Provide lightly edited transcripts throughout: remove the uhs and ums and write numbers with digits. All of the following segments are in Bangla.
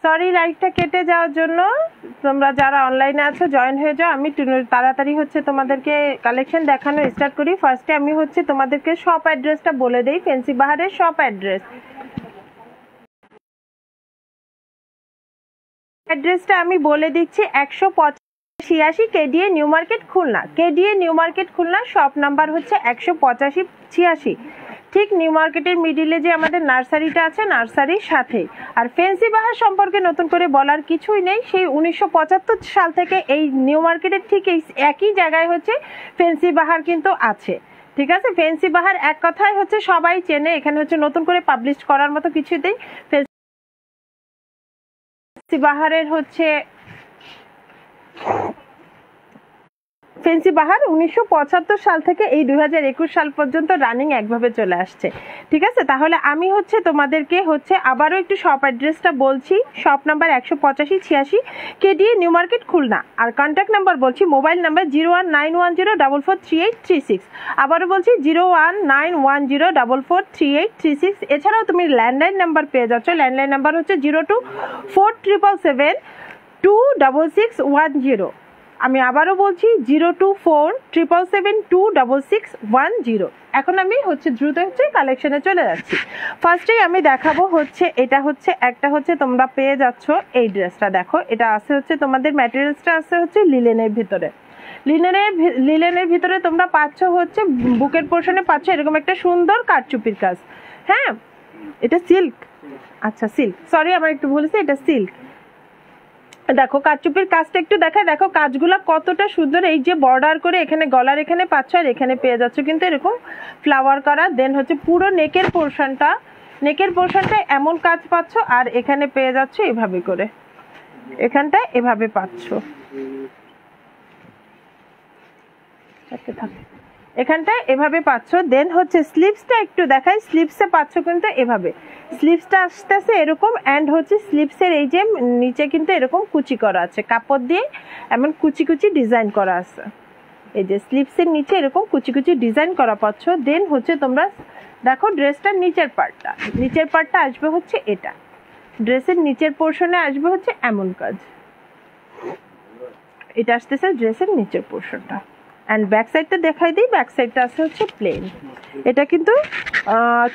সরি লাইভটা কেটে যাওয়ার জন্য, তোমরা যারা অনলাইনে আছো জয়েন হয়ে যাও। আমি তাড়াতাড়ি হচ্ছে তোমাদেরকে কালেকশন দেখানো স্টার্ট করি। ফার্স্টে আমি হচ্ছে তোমাদেরকে শপ অ্যাড্রেসটা বলে দেই, ফ্যান্সি বাহারের শপ অ্যাড্রেসটা আমি বলে দিচ্ছি। 185 KDA New Market Khulna, KDA New Market Khulna, shop number হচ্ছে 185-86। ঠিক নিউ মার্কেটের মিডিলে যে আমাদের নার্সারিটা আছে, নার্সারির সাথে। আর ফ্যান্সি বাহার সম্পর্কে নতুন করে বলার কিছুই নেই, সেই 1975 সাল থেকে এই নিউ মার্কেটের ঠিক এই একই জায়গায় হচ্ছে ফ্যান্সি বাহার কিন্তু আছে। ঠিক আছে, ফ্যান্সি বাহার এক কথায় হচ্ছে সবাই চেনে, এখানে হচ্ছে নতুন করে পাবলিশ করার মতো কিছু নেই। ফ্যান্সি বাহারের হচ্ছে ফ্যান্সি বাহার 1975 সাল থেকে এই 2021 সাল পর্যন্ত রানিং একভাবে চলে আসছে। ঠিক আছে, তাহলে আমি হচ্ছে তোমাদেরকে হচ্ছে আবারও একটু শপ অ্যাড্রেসটা বলছি। Shop number 185-86 KDA New Market Khulna. আর কন্ট্যাক্ট নাম্বার বলছি, মোবাইল নাম্বার 01910443836। আবারও বলছি 01910443836। এছাড়াও তুমি ল্যান্ডলাইন নাম্বার পেয়ে যাচ্ছ। ল্যান্ডলাইন নাম্বার হচ্ছে 02477726610। আমি আবারও বলছি 02477726610। এখন আমি হচ্ছে দ্রুত হচ্ছে কালেকশনে চলে যাচ্ছি। ফার্স্টেই আমি দেখাবো হচ্ছে এটা হচ্ছে একটা হচ্ছে তোমরা পেয়ে যাচ্ছ এই ড্রেসটা। দেখো, এটা আছে হচ্ছে তোমাদের ম্যাটেরিয়ালসটা আছে হচ্ছে লিলেনের ভিতরে। লিলেনের ভিতরে তোমরা পাচ্ছ হচ্ছে বুকের পোর্শনে পাচ্ছ এরকম একটা সুন্দর কারচুপির কাজ। হ্যাঁ, এটা সিল্ক, আচ্ছা সিল্ক, সরি আমার একটু বলেছি, এটা সিল্ক। দেখো কারচুপির কাজটা একটু দেখায়, দেখো কাজগুলো কতটা সুন্দর। এই যে বর্ডার করে এখানে গলার এখানে পাচ্ছ, আর এখানে পেয়ে যাচ্ছ কিন্তু এরকম ফ্লাওয়ার করা। দেন হচ্ছে পুরো নেকের পোর্শনটা এমন কাজ পাচ্ছ, আর এখানে পেয়ে যাচ্ছ এভাবে করে, এখানটায় এভাবে পাচ্ছ, এখানটায় এভাবে পাচ্ছ। দেন হচ্ছে স্লিভসটা একটু দেখাই, স্লিভসে পাচ্ছ কিন্তু এভাবে, স্লিভসটা আসতেছে এরকম। অ্যান্ড হচ্ছে স্লিভসের এই যে নিচে কিন্তু এরকম কুচি করা আছে, কাপড় দিয়ে এমন কুচি কুচি ডিজাইন করা আছে। এই যে স্লিভসের নিচে এরকম কুচি কুচি ডিজাইন করা পাচ্ছ। দেন হচ্ছে তোমরা দেখো ড্রেসটার নিচের পার্টটা আসবে হচ্ছে এটা, ড্রেসের নিচের পোর্শনে আসবে হচ্ছে এমন কাজ। এটা আসতেছে ড্রেসের নিচের পোর্শনটা। অ্যান্ড ব্যাক সাইডটা দেখাই দিই, ব্যাক সাইডটা আছে হচ্ছে প্লেন। এটা কিন্তু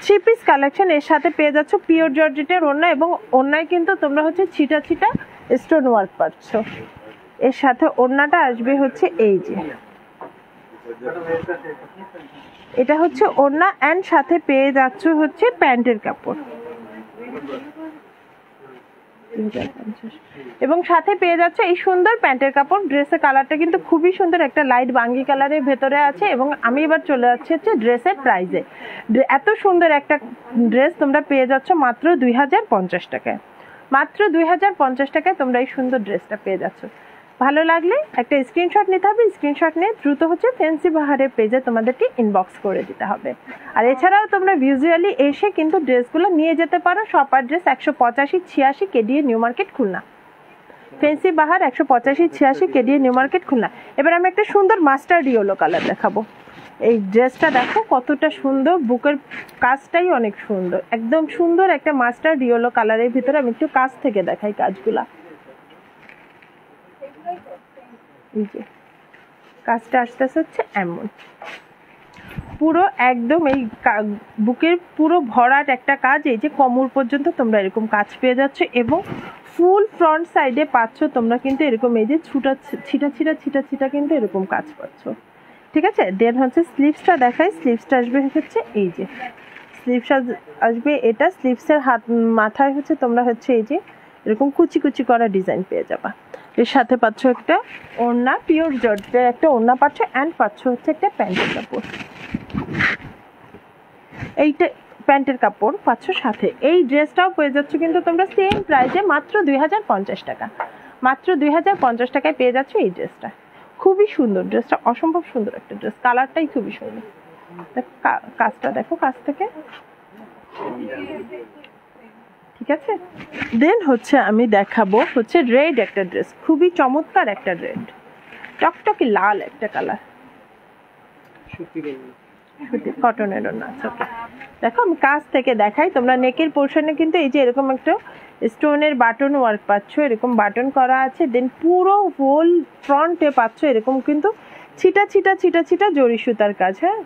3 পিস কালেকশন। এর সাথে পেয়ে যাচ্ছ পিওর জর্জেটের ওড়না, এবং ওড়নায় কিন্তু তোমরা হচ্ছে ছিটা ছিটা স্টোন ওয়ার্ক পাচ্ছ। এর সাথে ওড়নাটা আসবে হচ্ছে এই যে, এটা হচ্ছে ওড়না। অ্যান্ড সাথে পেয়ে যাচ্ছ হচ্ছে প্যান্টের কাপড়, এবং সাথে পেয়ে যাচ্ছে এই সুন্দর প্যান্টের কাপড়। ড্রেসের কালারটা কিন্তু খুবই সুন্দর, একটা লাইট বাঙ্গি কালারের ভেতরে আছে। এবং আমি এবার চলে যাচ্ছি হচ্ছে ড্রেসের প্রাইজে। এত সুন্দর একটা ড্রেস তোমরা পেয়ে যাচ্ছ মাত্র 2050 টাকায়। মাত্র 2050 টাকায় তোমরা এই সুন্দর ড্রেসটা পেয়ে যাচ্ছ। ভালো লাগলে একটা স্ক্রিনশট নিতে হবে, স্ক্রিনশট নিয়ে দ্রুত হচ্ছে ফ্যান্সি বাহারের পেজে তোমাদেরকে ইনবক্স করে দিতে হবে। আর এছাড়াও তোমরা ভিজুয়ালি এসে কিন্তু ড্রেসগুলো নিয়ে যেতে পারো। Shop address 185-86 KDA New Market Khulna, Fancy Bahar 185-86 KDA New Market Khulna. এবার আমি একটা সুন্দর মাস্টার্ড ইয়েলো কালার দেখাবো। এই ড্রেসটা দেখো কতটা সুন্দর, বুকের কাজটাই অনেক সুন্দর, একদম সুন্দর একটা মাস্টার্ড ইয়েলো কালারের ভিতরে। আমি একটু কাছ থেকে দেখাই কাজগুলা। কাজটা আসতেছে হচ্ছে এমন, পুরো একদম এই বুকের পুরো ভরাট একটা কাজ। এই যে কোমর পর্যন্ত তোমরা এরকম কাজ পেয়ে যাচ্ছ, এবং ফুল ফ্রন্ট সাইডে পাচ্ছ তোমরা কিন্তু এরকম এই যে ছিটা কিন্তু এরকম কাজ পাচ্ছ। ঠিক আছে, দেন হচ্ছে স্লিভসটা দেখাই। স্লিভসটা আসবে হচ্ছে এই যে, স্লিভসটা আসবে এটা, স্লিভসের মাথায় হচ্ছে তোমরা হচ্ছে এই যে এরকম কুচি কুচি করা ডিজাইন পেয়ে যাবা। এর সাথে পাচ্ছ একটা ওড়না, পিওর জর্জেটের একটা ওড়না পাচ্ছ। অ্যান্ড পাচ্ছ হচ্ছে একটা প্যান্টের কাপড়, এইটা প্যান্টের কাপড় পাচ্ছ সাথে। এই ড্রেসটাও পেয়ে যাচ্ছ কিন্তু তোমরা সেম প্রাইসে মাত্র 2050 টাকা। মাত্র 2050 টাকায় পেয়ে যাচ্ছ এই ড্রেসটা। খুবই সুন্দর ড্রেসটা, অসম্ভব সুন্দর একটা ড্রেস, কালারটাই খুবই সুন্দর। কাজটা দেখো কাছ থেকে, ঠিক আছে। দেন হচ্ছে আমি দেখাবো হচ্ছে রেড একটা ড্রেস, খুবই চমৎকার একটা রেড, টকটকে লাল একটা কালার। কটনের ওড়না আছে। ওকে, দেখো আমি কাছ থেকে দেখাই। তোমরা নেকের পোর্শনে কিন্তু এই যে এরকম একটা স্টোনের বাটন ওয়ার্ক পাচ্ছ, এরকম বাটন করা আছে। দেন পুরো হোল ফ্রন্টে পাচ্ছ এরকম কিন্তু ছিটা ছিটা ছিটা ছিটা জরি সুতার কাজ। হ্যাঁ,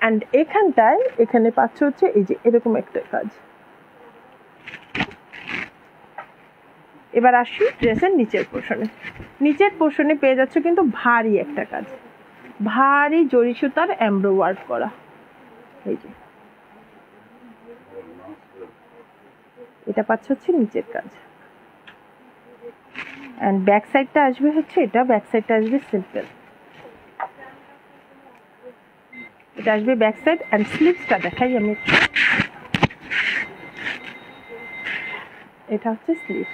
অ্যান্ড এখানে পাচ্ছ হচ্ছে এই যে এরকম একটা কাজ। এবার আসি ড্রেসের নিচের পোর্শনে পেয়ে যাচ্ছ কিন্তু ভারী একটা কাজ, ভারী জরি সুতার এমব্রো ওয়ার্ক করা। এই যে এটা পাচ্ছ হচ্ছে নিচের কাজ, এন্ড ব্যাক সাইডটা আসবে হচ্ছে এটা, ব্যাক সাইডটা আসবে সিম্পল, এটা আসবে ব্যাক সাইড। এন্ড স্লিভসটা দেখাই আমি, এটা হচ্ছে স্লিভস,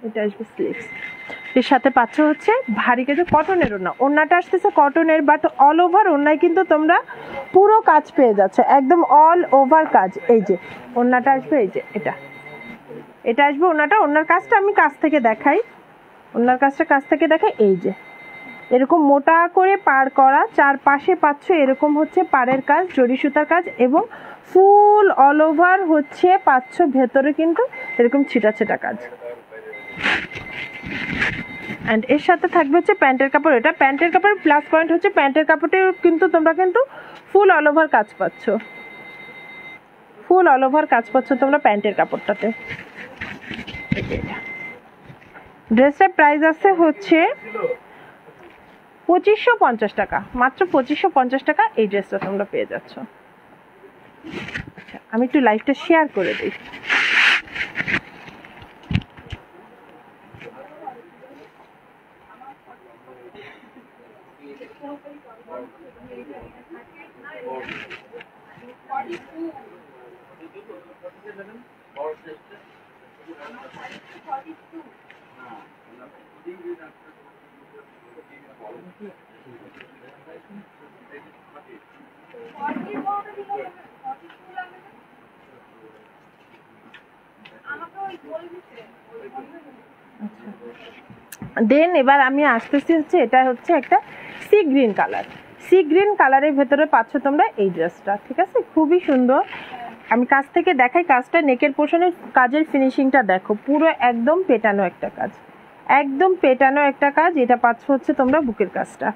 এটা আসবে স্লিভস। এর সাথে পাচ্ছ হচ্ছে ভারী কাজে কটনের ওড়না, ওড়নাটা আসতেছে কটনের, বাট অল ওভার ওড়নায় কিন্তু তোমরা পুরো কাজ পেয়ে যাচ্ছ, একদম অল ওভার কাজ। এই যে ওড়নাটা আসবে, এই যে এটা আসবে ওড়নাটা। ওড়নার কাজটা আমি কাছ থেকে দেখাই, এই যে এরকম মোটা করে পার করা, চারপাশে পাচ্ছ এরকম হচ্ছে পাড়ের কাজ, জরি সুতার কাজ, এবং ফুল অল ওভার হচ্ছে পাচ্ছ ভেতরে কিন্তু এরকম ছিটা ছিটা কাজ। এন্ড এর সাথে থাকবে হচ্ছে প্যান্টের কাপড়। এটা প্যান্টের কাপড় প্লাস পয়েন্ট হচ্ছে প্যান্টের কাপড়ে কিন্তু তোমরা কিন্তু ফুল অল ওভার কাজ পাচ্ছ, তোমরা প্যান্টের কাপড়টাতে। ড্রেসটার প্রাইস আছে হচ্ছে 2550 টাকা, মাত্র 2550 টাকা এই ড্রেসটা তোমরা পেয়ে যাচ্ছ। আচ্ছা, আমি একটু লাইভটা শেয়ার করে দিই। দেন এবার আমি আসতেছি হচ্ছে, এটা হচ্ছে একটা সি গ্রিন কালারের ভেতরে পাচ্ছ তোমরা এই ড্রেসটা। ঠিক আছে, খুবই সুন্দর। আমি কাছ থেকে দেখাই কাজটা, নেকের পোর্শনের কাজের ফিনিশিংটা দেখো, পুরো একদম পেটানো একটা কাজ, এটা পাচ্ছ হচ্ছে তোমরা বুকের কাজটা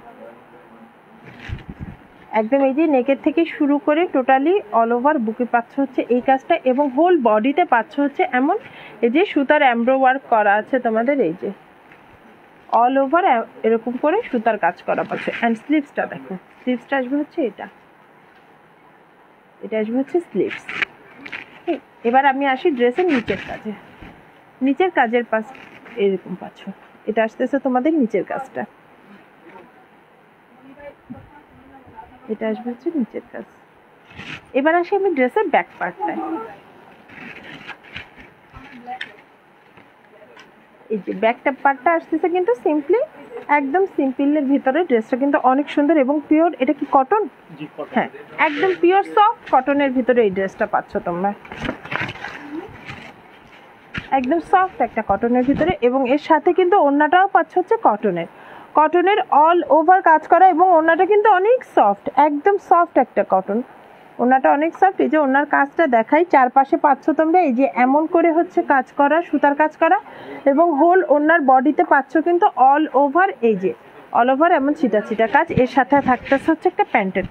একদম এই যে নেকের থেকে শুরু করে টোটালি অল ওভার বুকে পাচ্ছ হচ্ছে এই কাজটা, এবং হোল বডিতে পাচ্ছ হচ্ছে এমন এই যে সুতার এমব্রো ওয়ার্ক করা আছে তোমাদের, এই যে অল ওভার এরকম করে সুতার কাজ করা পাচ্ছে। এন্ড স্লিভসটা দেখো, স্লিভসটা আসবে হচ্ছে এটা আসবে হচ্ছে স্লিভস। এবার আমি আসি ড্রেসের নিচের কাজের পাশ এরকম পাচ্ছ, এটা আসতেছে তোমাদের নিচের কাজটা, এটা আসবে হচ্ছে নিচের কাজ। এবার আসি আমি ড্রেসের ব্যাক পার্টটায়। এই যে ব্যাকটা পার্টটা আসতেছে কিন্তু সিম্পলি, একদম সিম্পলের ভিতরে ড্রেসটা কিন্তু অনেক সুন্দর এবং পিওর। এটা কি কটন? হ্যাঁ, একদম পিওর সফট কটনের ভিতরে এই ড্রেসটা পাচ্ছ তোমরা, একদম সফট একটা কটনের ভিতরে। এবং এর সাথে কিন্তু ওড়নাটাও পাচ্ছ হচ্ছে কটনের অল ওভার কাজ করা, এবং ওড়নাটা কিন্তু অনেক সফট, একদম সফট একটা কটন, ওড়নাটা অনেক সফট। এই যে ওড়নার কাজটা দেখাই, চারপাশে পাচ্ছ তোমরা এই যে এমন করে হচ্ছে কাজ করা, সুতার কাজ করা, এবং হোল ওড়নার বডিতে পাচ্ছ কিন্তু অল ওভার এই যে অল ওভার এমন ছিটা ছিটা কাজ। এর সাথে থাকতেছে হচ্ছে একটা প্যান্টের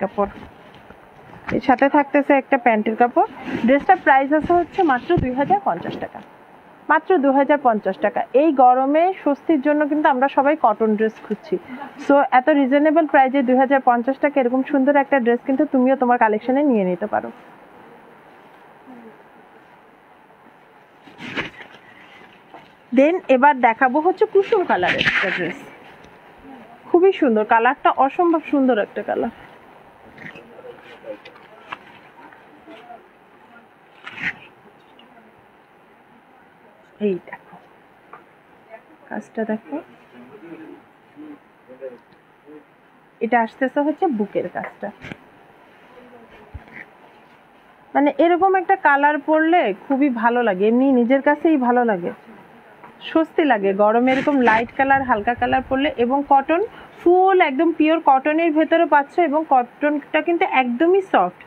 কাপড়, ড্রেসটার প্রাইস আছে হচ্ছে মাত্র 2050 টাকা, মাত্র 2050 টাকা। এই গরমে স্বস্তির জন্য কিন্তু আমরা সবাই কটন ড্রেস খুঁজছি, সো এত রিজনেবল প্রাইসে 2050 টাকা এরকম সুন্দর একটা ড্রেস কিন্তু তুমিও তোমার কালেকশনে নিয়ে নিতে পারো। দেন এবার দেখাবো হচ্ছে কুসুম কালারের একটা ড্রেস, খুবই সুন্দর কালারটা, অসম্ভব সুন্দর একটা কালার। এই দেখো কাজটা দেখো, এটা আসতেছে হচ্ছে বুকের কাজটা, মানে এরকম একটা কালার পরলে খুবই ভালো লাগে, এমনি নিজের কাছেই ভালো লাগে, স্বস্তি লাগে গরমে এরকম লাইট কালার হালকা কালার পরলে। এবং কটন ফুল একদম পিওর কটনের ভেতরে পাচ্ছ এবং কটনটা কিন্তু একদমই সফট,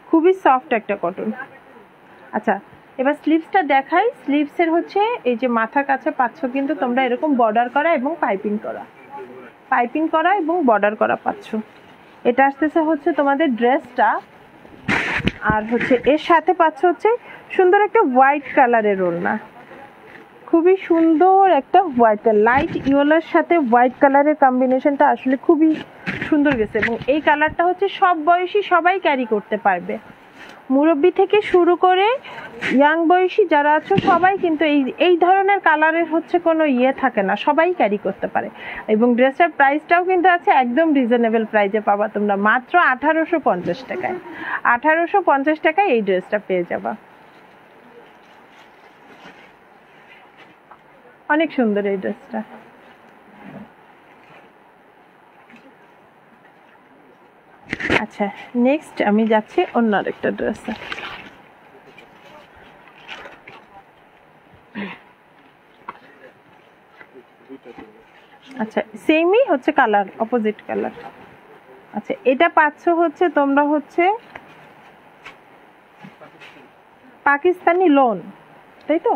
খুবই সফট একটা কটন। আচ্ছা এবার স্লিভসটা দেখাই। স্লিভসের হচ্ছে এই যে মাথার কাছে পাচ্ছ কিন্তু তোমরা এরকম বর্ডার করা এবং পাইপিং করা এবং বর্ডার করা পাচ্ছ। এটা আসতেছে হচ্ছে তোমাদের ড্রেসটা, আর হচ্ছে এর সাথে পাচ্ছ হচ্ছে সুন্দর একটা হোয়াইট কালারের ওড়না, খুবই সুন্দর একটা হোয়াইট লাইট ইয়েলোর সাথে হোয়াইট কালারের কম্বিনেশনটা আসলে খুবই সুন্দর গেছে। এবং এই কালারটা হচ্ছে সব বয়সী সবাই ক্যারি করতে পারবে, মুরব্বি থেকে শুরু করে ইয়াং বয়সী যারা আছো সবাই কিন্তু এই ধরনের কালারের হচ্ছে কোনো ইয়ে থাকে না, সবাই ক্যারি করতে পারে। এবং ড্রেসটার প্রাইসটাও কিন্তু আছে একদম রিজনেবল প্রাইসে পাবা তোমরা, মাত্র 1850 টাকায়। 1850 টাকায় এই ড্রেসটা পেয়ে যাবা। অনেক সুন্দর এই ড্রেসটা। আচ্ছা নেক্সট আমি যাচ্ছি অন্য আরেকটা ড্রেসে। আচ্ছা সেমই হচ্ছে কালার, অপোজিট কালার। আচ্ছা এটা পাচ্ছ হচ্ছে তোমরা হচ্ছে পাকিস্তানি লোন, তাই তো?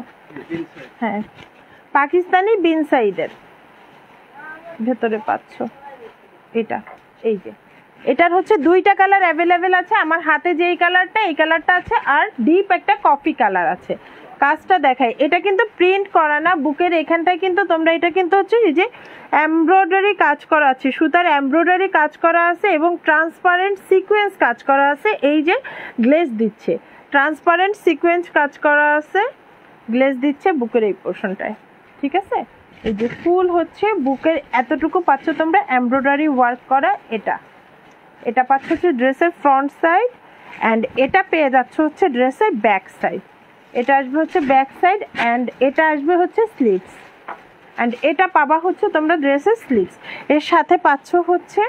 হ্যাঁ পাকিস্তানি বিন সাইডের ভেতরে পাচ্ছ এটা। এই যে এটার হচ্ছে দুইটা কালার অ্যাভেলেবেল আছে, আমার হাতে যে এই কালারটা আছে, আর ডিপ একটা কফি কালার আছে। কাজটা দেখাই, এটা কিন্তু প্রিন্ট করা না, বুকের এখানটায় কিন্তু তোমরা এটা কিন্তু হচ্ছে এই যে এমব্রয়ডারি কাজ করা আছে, সুতার এমব্রয়ডারি কাজ করা আছে এবং ট্রান্সপারেন্ট সিকোয়েন্স কাজ করা আছে। এই যে গ্লেজ দিচ্ছে, ট্রান্সপারেন্ট সিকোয়েন্স কাজ করা আছে, গ্লেজ দিচ্ছে বুকের এই পোর্শনটায়, ঠিক আছে? এই যে ফুল হচ্ছে বুকের এতটুকু পাচ্ছ তোমরা এমব্রয়ডারি ওয়ার্ক করা। এটা পাচ্ছ হচ্ছে ড্রেসের ফ্রন্ট সাইড, অ্যান্ড এটা পেয়ে যাচ্ছ হচ্ছে ড্রেসের ব্যাক সাইড। এটা আসবে হচ্ছে ব্যাক সাইড, অ্যান্ড এটা আসবে হচ্ছে স্লিভস, অ্যান্ড এটা পাবা হচ্ছে তোমরা ড্রেসের স্লিভস। এর সাথে পাচ্ছ হচ্ছে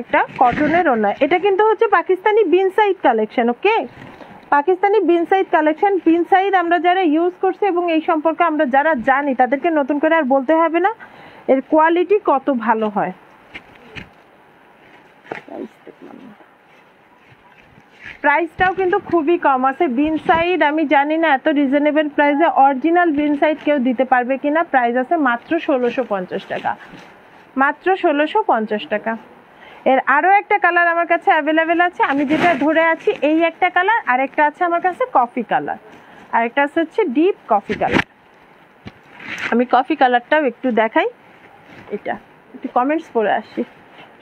একটা কটনের ওড়না। এটা কিন্তু হচ্ছে পাকিস্তানি বিন সাইড কালেকশন, ওকে? পাকিস্তানি বিন সাইড কালেকশন। বিন সাইড আমরা যারা ইউজ করছি এবং এই সম্পর্কে আমরা যারা জানি তাদেরকে নতুন করে আর বলতে হবে না এর কোয়ালিটি কত ভালো হয়। প্রাইসটাও কিন্তু খুবই কম আছে। বিন সাইড আমি জানি না এত রিজনেবল প্রাইসে অরিজিনাল বিন সাইড কেউ দিতে পারবে কিনা। প্রাইস আছে মাত্র 1650 টাকা, মাত্র 1650 টাকা। এর আরও একটা কালার আমার কাছে অ্যাভেলেবেল আছে, আমি যেটা ধরে আছি এই একটা কালার, আরেকটা আছে আমার কাছে কফি কালার, আরেকটা আছে হচ্ছে ডিপ কফি কালার। আমি কফি কালারটাও একটু দেখাই, এটা একটু কমেন্টস করে আসি।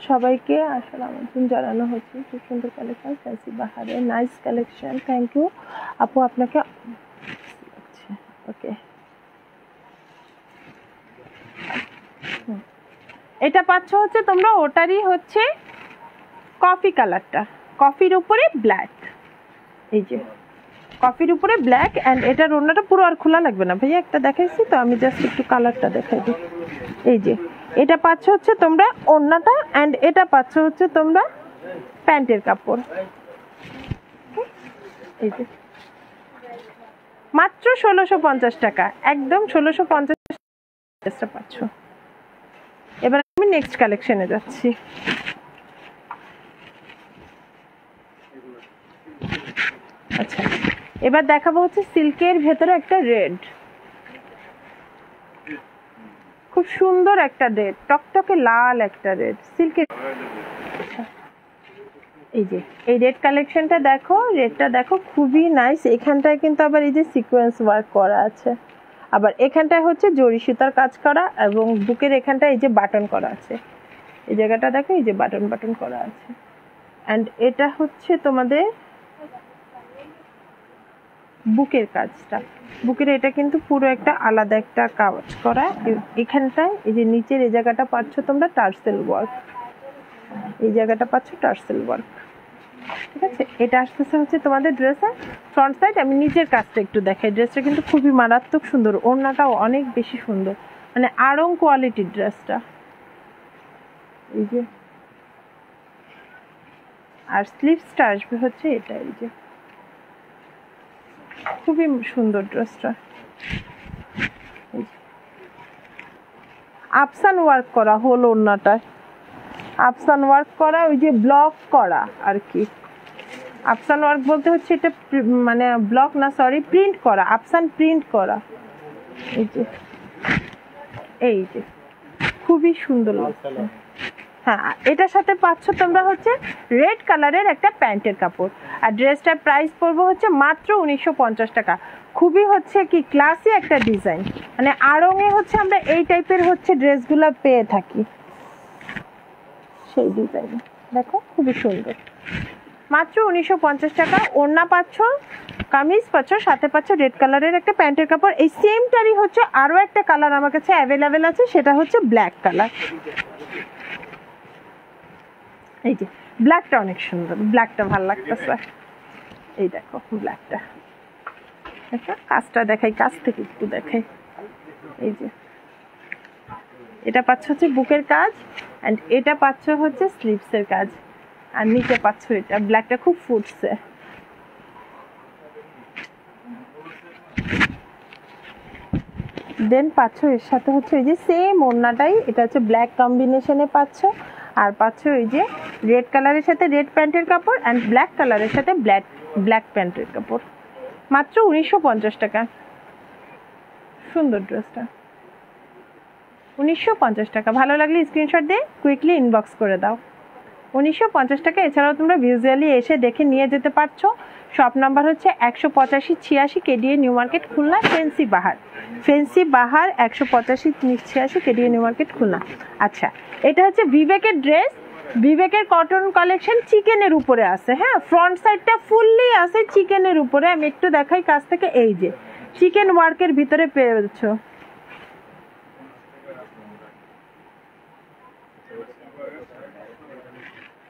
সবাইকে আসসালামু আলাইকুম জানানো হচ্ছে, খুব সুন্দর কালেকশন, ফ্যান্সি বাহারে, নাইস কালেকশন, থ্যাংক ইউ আপু আপনাকে। ওকে এটা পাচ্ছ হচ্ছে তোমরা ওটারই হচ্ছে কফি কালারটা, কফির উপরে ব্ল্যাক। এই যে কফির উপরে ব্ল্যাক, অ্যান্ড এটার ওড়নাটা পুরো আর খোলা লাগবে না ভাইয়া, একটা দেখাইছি তো আমি, জাস্ট একটু কালারটা দেখাই দিই। এই যে এটা পাচ্ছ হচ্ছে তোমরা ওড়নাটা, অ্যান্ড এটা পাচ্ছ হচ্ছে তোমরা প্যান্টের কাপড়। এই যে মাত্র 1650 টাকা, একদম 1650 পাচ্ছ। এবার আমি নেক্সট কালেকশনে যাচ্ছি। আচ্ছা এবার দেখাবো হচ্ছে সিল্কের ভেতরে একটা রেড, খুব সুন্দর একটা রেড, টকটকে লাল একটা রেড সিল্কের। এই যে এই রেড কালেকশনটা দেখো, রেডটা দেখো খুবই নাইস। এখানটায় কিন্তু আবার এই যে সিকোয়েন্স ওয়ার্ক করা আছে, আবার এখানটায় হচ্ছে জরি সুতার কাজ করা, এবং বুকের এখানটায় এই যে বাটন করা আছে, এই জায়গাটা দেখো এই যে বাটন বাটন করা আছে। অ্যান্ড এটা হচ্ছে তোমাদের বুকের কাজটা, বুকের এটা কিন্তু পুরো একটা আলাদা একটা কাজ করা। এখানটায় এই যে নিচের এই জায়গাটা পাচ্ছ তোমরা টার্সেল ওয়ার্ক, এই জায়গাটা পাচ্ছ টার্সেল ওয়ার্ক, ঠিক আছে? এটা আসতেছে হচ্ছে তোমাদের ড্রেসের ফ্রন্ট সাইড। আমি নিচের কাজটা একটু দেখাই, ড্রেসটা কিন্তু খুবই মারাত্মক সুন্দর, ওড়নাটাও অনেক বেশি সুন্দর, মানে আড়ং কোয়ালিটির ড্রেসটা। এই যে আর স্লিভসটা আসবে হচ্ছে এটা, এই যে খুবই সুন্দর ড্রেসটা। আফসান ওয়ার্ক করা হলো ওড়নাটা, আফসান ওয়ার্ক করা, ওই যে ব্লক করা আর কি। আফসান ওয়ার্ক বলতে হচ্ছে এটা মানে ব্লক না, সরি, প্রিন্ট করা, আফসান প্রিন্ট করা। এই যে খুবই সুন্দর লাগছে। হ্যাঁ, এটার সাথে পাচ্ছ তোমরা হচ্ছে রেড কালারের একটা প্যান্টের কাপড়। আর ড্রেসটার প্রাইস পড়বে হচ্ছে মাত্র 1950 টাকা। খুবই হচ্ছে কি ক্লাসি একটা ডিজাইন, মানে আড়ংয়ে হচ্ছে আমরা এই টাইপের হচ্ছে ড্রেসগুলো পেয়ে থাকি, সেই ডিজাইন দেখো খুবই সুন্দর। মাত্র 1950 টাকা। ওড়না পাচ্ছ, কামিজ পাচ্ছ, সাথে পাচ্ছ রেড কালারের একটা প্যান্টের কাপড়। এই সেমটারই হচ্ছে আরো একটা কালার আমার কাছে অ্যাভেলেবেল আছে, সেটা হচ্ছে ব্ল্যাক কালার। এই যে ব্ল্যাকটা অনেক সুন্দর, ব্ল্যাকটা ভালো লাগতেছে। এই দেখো ব্ল্যাকটা, কাজটা দেখাই, কাজ থেকে একটু দেখাই। এই যে এটা পাচ্ছ হচ্ছে বুকের কাজ, এন্ড এটা পাচ্ছ হচ্ছে স্লিভসের কাজ, আর নিচে পাচ্ছ এটা ব্ল্যাকটা খুব ফুটছে। দেন পাচ্ছ এর সাথে হচ্ছে এই যে সেম ওড়নাটাই, এটা হচ্ছে ব্ল্যাক কম্বিনেশনে পাচ্ছ, আর পাচ্ছ ওই যে রেড কালারের সাথে রেড প্যান্টের কাপড় অ্যান্ড ব্ল্যাক কালারের সাথে ব্ল্যাক প্যান্টের কাপড়। মাত্র 1950 টাকা। সুন্দর ড্রেসটা, 1950 টাকা। ভালো লাগলে স্ক্রিনশট দিয়ে কুইকলি ইনবক্স করে দাও। 1950 টাকা। এছাড়াও তোমরা ভিজুয়ালি এসে দেখে নিয়ে যেতে পারছো। শপ নাম্বার হচ্ছে 185-86 KDA New Market Khulna, Fancy Bahar 185-86 KDA New Market Khulna. আচ্ছা, এটা হচ্ছে বিবেকের ড্রেস, বিবেকের কটন কালেকশন, চিকেনের উপরে আছে। হ্যাঁ, ফ্রন্ট সাইডটা ফুললি আছে চিকেনের উপরে। আমি একটু দেখাই কাছ থেকে। এই যে চিকেন ওয়ার্কের ভিতরে পেয়েছ,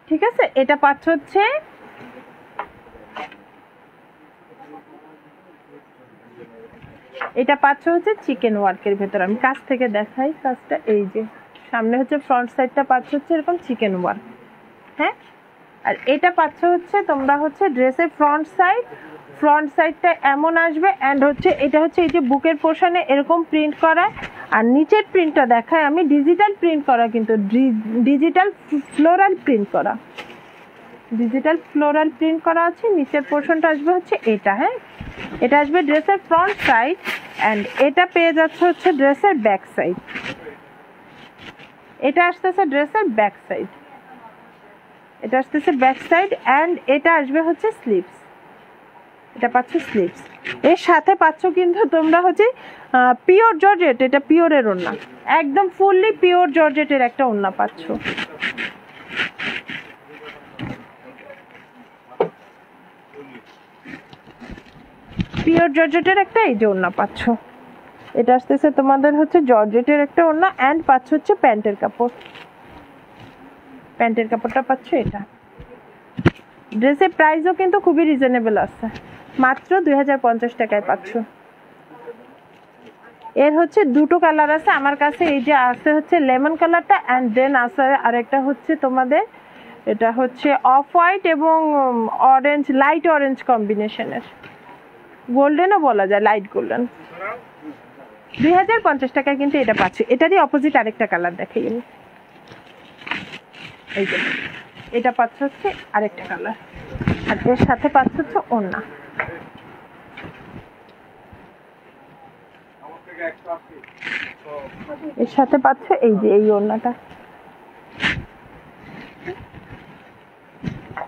ঠিক আছে। এটা পাচ্ছ হচ্ছে চিকেন ওয়ার্কের ভেতর। আমি কাছ থেকে দেখাই কাজটা। এই যে সামনে হচ্ছে ফ্রন্ট সাইডটা পাচ্ছ হচ্ছে এরকম চিকেন ওয়ার্ক। হ্যাঁ, আর এটা পাচ্ছ হচ্ছে তোমরা হচ্ছে ড্রেসের ফ্রন্ট সাইডটা এমন আসবে, অ্যান্ড হচ্ছে এটা হচ্ছে এই যে বুকের পোর্শনে এরকম প্রিন্ট করা, আর নিচের প্রিন্টটা দেখায় আমি, ডিজিটাল প্রিন্ট করা, কিন্তু ডিজিটাল ফ্লোরাল প্রিন্ট করা আছে। নিচের পোর্শনটা আসবে হচ্ছে এটা। হ্যাঁ, এটা আসবে ড্রেসের ফ্রন্ট সাইড, অ্যান্ড এটা পেয়ে যাচ্ছে হচ্ছে ড্রেসের ব্যাক সাইড। এটা আসতেছে ড্রেসের ব্যাক সাইড, অ্যান্ড এটা আসবে হচ্ছে স্লিভস। এটা পাচ্ছ স্লিভস। এর সাথে পাচ্ছ কিন্তু তোমরা হচ্ছে পিওর জর্জেট, এটা পিওরের ওড়না, একদম ফুললি পিওর জর্জেটের একটা ওড়না পাচ্ছ। পিওর জর্জেটের একটা এই যে ওড়না পাচ্ছ। এটা আসতেছে তোমাদের হচ্ছে জর্জেটের একটা ওড়না, অ্যান্ড পাচ্ছ হচ্ছে প্যান্টের কাপড়টা পাচ্ছ এটা। ড্রেসের প্রাইসও কিন্তু খুবই রিজনেবল আছে, মাত্র 2050 টাকায় পাচ্ছ। এর হচ্ছে দুটো কালার আছে আমার কাছে। এই যে আছে হচ্ছে লেমন কালারটা, অ্যান্ড দেন আছে আরেকটা হচ্ছে তোমাদের, এটা হচ্ছে অফ হোয়াইট এবং অরেঞ্জ, লাইট অরেঞ্জ কম্বিনেশনের, গোল্ডেনও বলা যায়, লাইট গোল্ডেন। 2050 টাকায় কিন্তু এটা পাচ্ছি। এটারই অপোজিট আরেকটা কালার দেখাই আমি। এই যে এটা পাচ্ছ হচ্ছে আরেকটা কালার, আর এর সাথে পাচ্ছ হচ্ছে ওড়না। এর সাথে পাচ্ছ এই যে এই ওড়নাটা,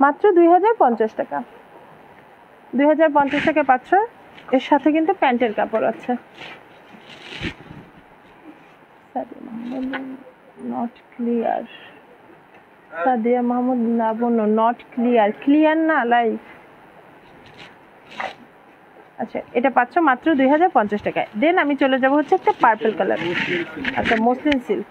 মাত্র 2050 টাকা। 2050 টাকায় পাচ্ছ। এর সাথে কিন্তু প্যান্টের কাপড় আছে। Not clear, Sadia Mahmud Labanya, not clear না লাইভ। আচ্ছা, এটা পাচ্ছ মাত্র 2050 টাকায়। দেন আমি চলে যাব হচ্ছে একটা পার্পল কালার, আচ্ছা মসলিন সিল্ক।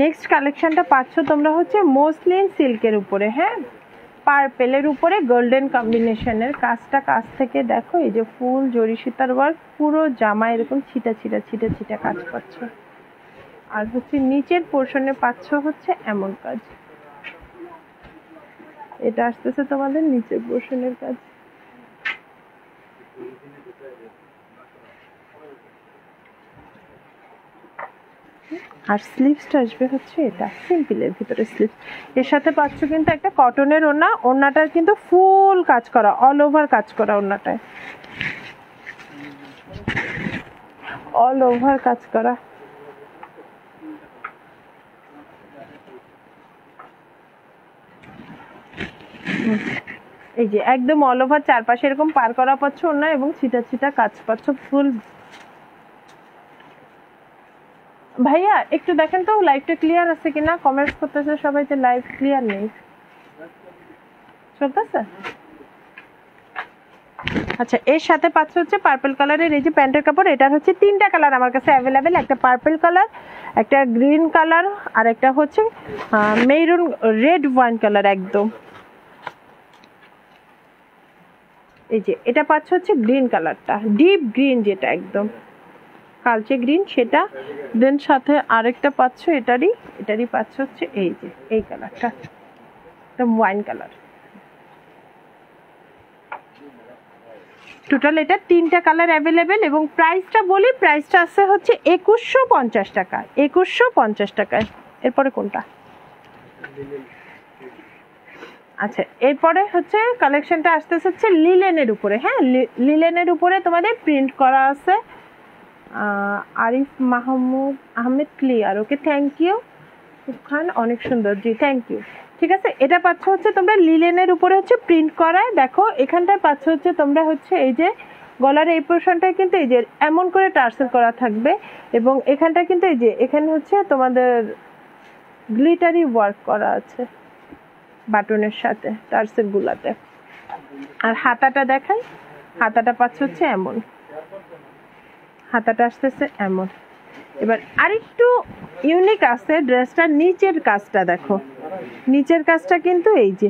নেক্সট কালেকশনটা পাচ্ছ তোমরা হচ্ছে মসলিন সিল্কের উপরে। হ্যাঁ, পার্পেলের উপরে গোল্ডেন কম্বিনেশনের কাজটা কাছ থেকে দেখো। এই যে ফুল জরি সুতার ওয়ার্ক, পুরো জামা এরকম ছিটা কাজ পাচ্ছ। আর হচ্ছে নিচের পোর্শনে পাচ্ছ হচ্ছে এমন কাজ। এটা আসতেছে তোমাদের নিচে পোর্শনের কাজ। আর স্লিভসটা আসবে হচ্ছে এটা সিম্পলের ভিতরে স্লিভস। এর সাথে পাচ্ছ কিন্তু একটা কটনের ওড়না, ওড়নাটার কিন্তু ফুল কাজ করা, অল ওভার কাজ করা, ওড়নাটায় অল ওভার কাজ করা। এই যে একদম অল ওভার চারপাশে এরকম পার করা পাচ্ছ ওড়না এবং ছিটা ছিটা কাজ পাচ্ছ ফুল। ভাইয়া একটু দেখেন তো লাইভটা ক্লিয়ার আছে কিনা, কমেন্টস করতেছে সবাই যে লাইভ ক্লিয়ার নেই, চলতেছে? আচ্ছা, এর সাথে পাচ্ছ হচ্ছে পার্পল কালারের এই যে প্যান্টের কাপড়। এটার হচ্ছে তিনটা কালার আমার কাছে অ্যাভেলেবেল, একটা পার্পল কালার, একটা গ্রিন কালার, আর একটা হচ্ছে মেরুন রেড ওয়াইন কালার একদম। এই যে এটা পাচ্ছ হচ্ছে গ্রিন কালারটা, ডিপ গ্রিন যেটা একদম কালচে গ্রিন সেটা। দেন সাথে আরেকটা পাচ্ছ এটারই পাচ্ছ হচ্ছে এই যে এই কালারটা, একদম ওয়াইন কালার। টোটাল এটা তিনটা কালার অ্যাভেলেবেল এবং প্রাইসটা বলি, প্রাইসটা আছে হচ্ছে 2150 টাকা, 2150 টাকায়। এরপরে কোনটা? আচ্ছা, এরপরে হচ্ছে কালেকশনটা আসতেছে হচ্ছে লিলেনের উপরে। হ্যাঁ, লিলেনের উপরে তোমাদের প্রিন্ট করা আছে। Arif Mahmud Ahmed clear, okay thank you Khan, অনেক সুন্দর, জি থ্যাংক ইউ। ঠিক আছে, এটা পাচ্ছ হচ্ছে তোমরা লিলেনের উপরে হচ্ছে প্রিন্ট করায়। দেখো এখানটায় পাচ্ছ হচ্ছে তোমরা হচ্ছে এই যে গলার এই পোর্শনটায় কিন্তু এই যে এমন করে টার্সেল করা থাকবে এবং এখানটা কিন্তু এই যে এখানে হচ্ছে তোমাদের গ্লিটারি ওয়ার্ক করা আছে বাটনের সাথে টার্সেল গুলাতে। আর হাতাটা দেখাই, হাতাটা পাচ্ছ হচ্ছে এমন, হাতাটা আসতেছে এমন। এবার আরেকটু ইউনিক আছে ড্রেসটার নিচের কাজটা, দেখো নিচের কাজটা কিন্তু এই যে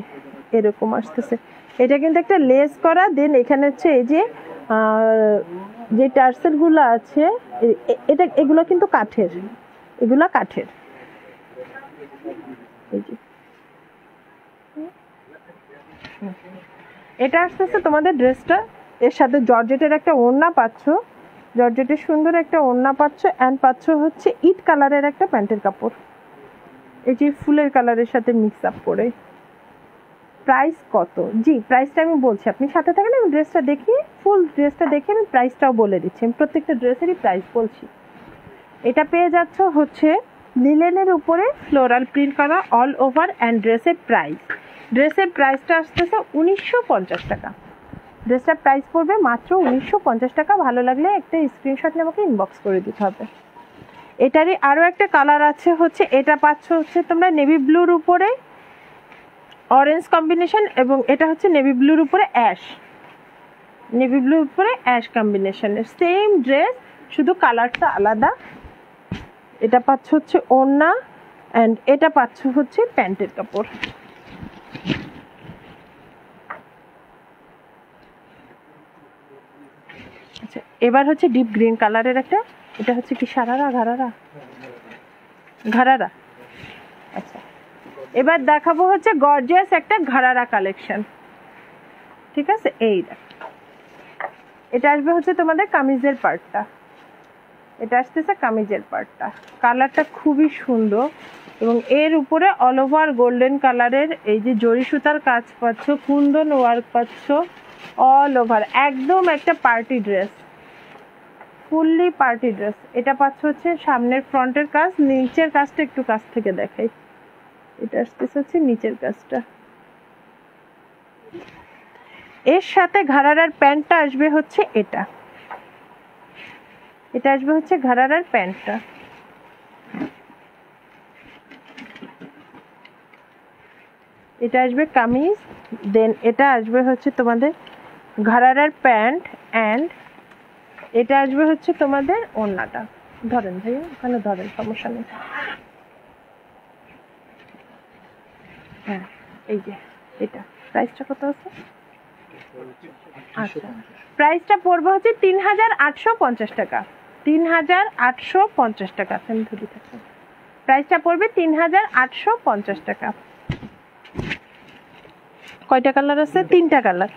এরকম আসতেছে। এটা কিন্তু একটা লেস করা, দেন এখানে হচ্ছে এই যে টার্সেল গুলো আছে এটা এগুলো কিন্তু কাঠের, এগুলো কাঠের। এই যে এটা আসতেছে তোমাদের ড্রেসটা, এর সাথে জর্জেটের একটা ওড়না পাচ্ছ, জর্জেটের সুন্দর একটা ওড়না পাচ্ছ, অ্যান্ড পাচ্ছ হচ্ছে ইট কালারের একটা প্যান্টের কাপড়, এই যে ফুলের কালারের সাথে মিক্স আপ করে। প্রাইস কত? জি প্রাইসটা আমি বলছি, আপনি সাথে থাকেন, আমি ড্রেসটা দেখি, ফুল ড্রেসটা দেখে আমি প্রাইসটাও বলে দিচ্ছি, আমি প্রত্যেকটা ড্রেসেরই প্রাইস বলছি। এটা পেয়ে যাচ্ছ হচ্ছে লিলেনের উপরে ফ্লোরাল প্রিন্ট করা অল ওভার, অ্যান্ড ড্রেসের প্রাইসটা আসতেছে 1950 টাকা। ড্রেসটার প্রাইস পড়বে মাত্র 1950 টাকা। ভালো লাগলে একটা স্ক্রিনশট নিয়ে আমাকে ইনবক্স করে দিতে হবে। এটারই আরও একটা কালার আছে হচ্ছে, এটা পাচ্ছ হচ্ছে তোমরা নেভি ব্লুর উপরে অরেঞ্জ কম্বিনেশন, এবং এটা হচ্ছে নেভি ব্লুর উপরে অ্যাশ, নেভি ব্লুর উপরে অ্যাশ কম্বিনেশনের সেম ড্রেস, শুধু কালারটা আলাদা। এটা পাচ্ছ হচ্ছে ওড়না, অ্যান্ড এটা পাচ্ছ হচ্ছে প্যান্টের কাপড়। আচ্ছা, এবার হচ্ছে ডিপ গ্রিন কালারের একটা, এটা হচ্ছে কি ঘারারা। আচ্ছা, এবার দেখাবো হচ্ছে গর্জিয়াস একটা ঘারারা কালেকশন। ঠিক আছে, এই এটা আসবে হচ্ছে তোমাদের কামিজের পার্টটা, এটা আসতেছে কামিজের পার্টটা। কালারটা খুবই সুন্দর এবং এর উপরে অল ওভার গোল্ডেন কালারের এই যে জরি সুতার কাজ পাচ্ছ, কুন্দন ওয়ার্ক পাচ্ছ অল ওভার, একদম একটা party dress, fully party dress. এটা পাচ্ছ হচ্ছে সামনের ফ্রন্টের কাজ, নিচের কাজটা একটু কাছ থেকে দেখাই, এটা আসতেছে হচ্ছে নিচের কাজটা। এর সাথে ঘারারার প্যান্টটা আসবে হচ্ছে এটা আসবে হচ্ছে ঘারারার প্যান্টটা। এটা আসবে কামিজ, দেন এটা আসবে হচ্ছে তোমাদের ঘারারার প্যান্ট, অ্যান্ড এটা আসবে হচ্ছে তোমাদের ওড়নাটা। ধরেন ভাইয়া, ওখানে ধরেন, সমস্যা নেই। হ্যাঁ, এই যে এটা প্রাইসটা কত আছে? আচ্ছা, প্রাইসটা পড়বে হচ্ছে 3850 টাকা, 3850 টাকা। আমি ধরে থাকবো, প্রাইসটা পড়বে 3850 টাকা। কয়টা কালার আছে? তিনটা কালার।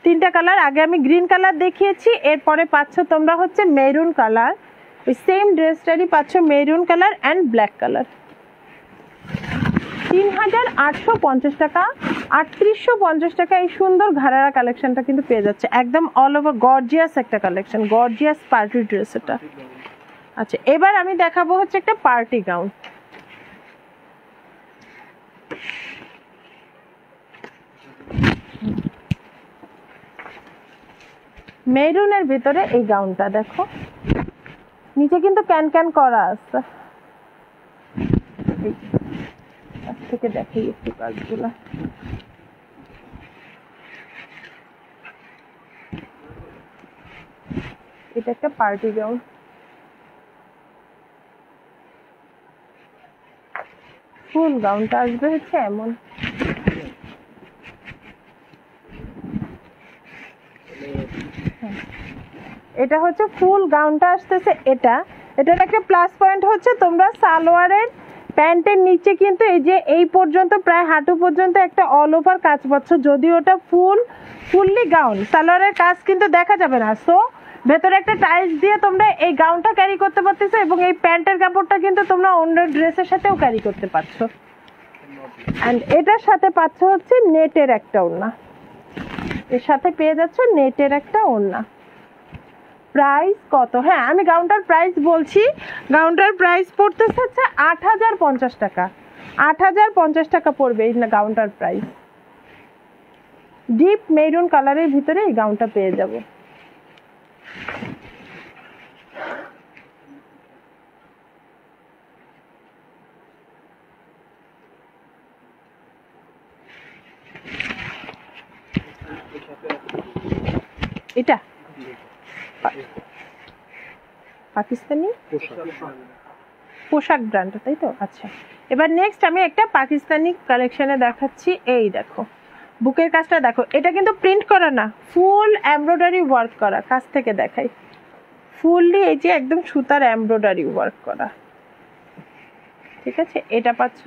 তিনটা কালার, আগে আমি গ্রিন কালার দেখিয়েছি, এরপরে পাচ্ছ তোমরা হচ্ছে মেরুন কালার। ওই সেম ড্রেসটারই পাচ্ছ maroon colour and black colour. 3850 টাকা, 3850 টাকা এই সুন্দর ঘাড়ারা কালেকশনটা কিন্তু পেয়ে যাচ্ছে, একদম অল ওভার গর্জিয়াস একটা কালেকশন, গর্জিয়াস পার্টি ড্রেস এটা। আচ্ছা, এবার আমি দেখাবো হচ্ছে একটা পার্টি গাউন। মেরুনের ভিতরে এই গাউনটা দেখো, নিচে কিন্তু ক্যান ক্যান করা আছে, থেকে দেখাই একটু কাজগুলা। এটা একটা পার্টি গাউন, ফুল গাউনটা আসবে হচ্ছে এমন। এটা হচ্ছে ফুল গাউনটা আসতেছে। এটার একটা প্লাস পয়েন্ট হচ্ছে তোমরা সালোয়ারের প্যান্টের নিচে কিন্তু এই যে এই পর্যন্ত প্রায় হাঁটু পর্যন্ত একটা অল ওভার কাজ পাচ্ছ, যদি ওটা ফুললি গাউন, সালোয়ারের কাজ কিন্তু দেখা যাবে না। সো ভেতরে একটা টাইলস দিয়ে তোমরা এই গাউনটা ক্যারি করতে পারতেছো, এবং এই প্যান্টের কাপড়টা কিন্তু তোমরা অন্য ড্রেসের সাথেও ক্যারি করতে পারছো। এন্ড এটার সাথে পাচ্ছ হচ্ছে নেটের একটা ওড়না, এর সাথে পেয়ে যাচ্ছ নেটের একটা ওড়না। প্রাইস কত? হ্যাঁ, আমি গাউনটার প্রাইস বলছি। গাউনটার প্রাইস পড়তেছে হচ্ছে 8050 টাকা। 8050 টাকা পড়বে এই গাউনটার প্রাইস। ডিপ মেরুন কালারের ভিতরে এই গাউনটা পেয়ে যাব। এটা পাকিস্তানি পোশাক ব্র্যান্ড, তাই তো? আচ্ছা, এবার নেক্সট আমি একটা পাকিস্তানি কালেকশনে দেখাচ্ছি। এই দেখো, বুকের কাজটা দেখো, এটা কিন্তু প্রিন্ট করা না, ফুল এমব্রয়ডারি ওয়ার্ক করা। কাছ থেকে দেখাই, ফুললি এই যে একদম সুতার এমব্রয়ডারি ওয়ার্ক করা, ঠিক আছে? এটা পাচ্ছ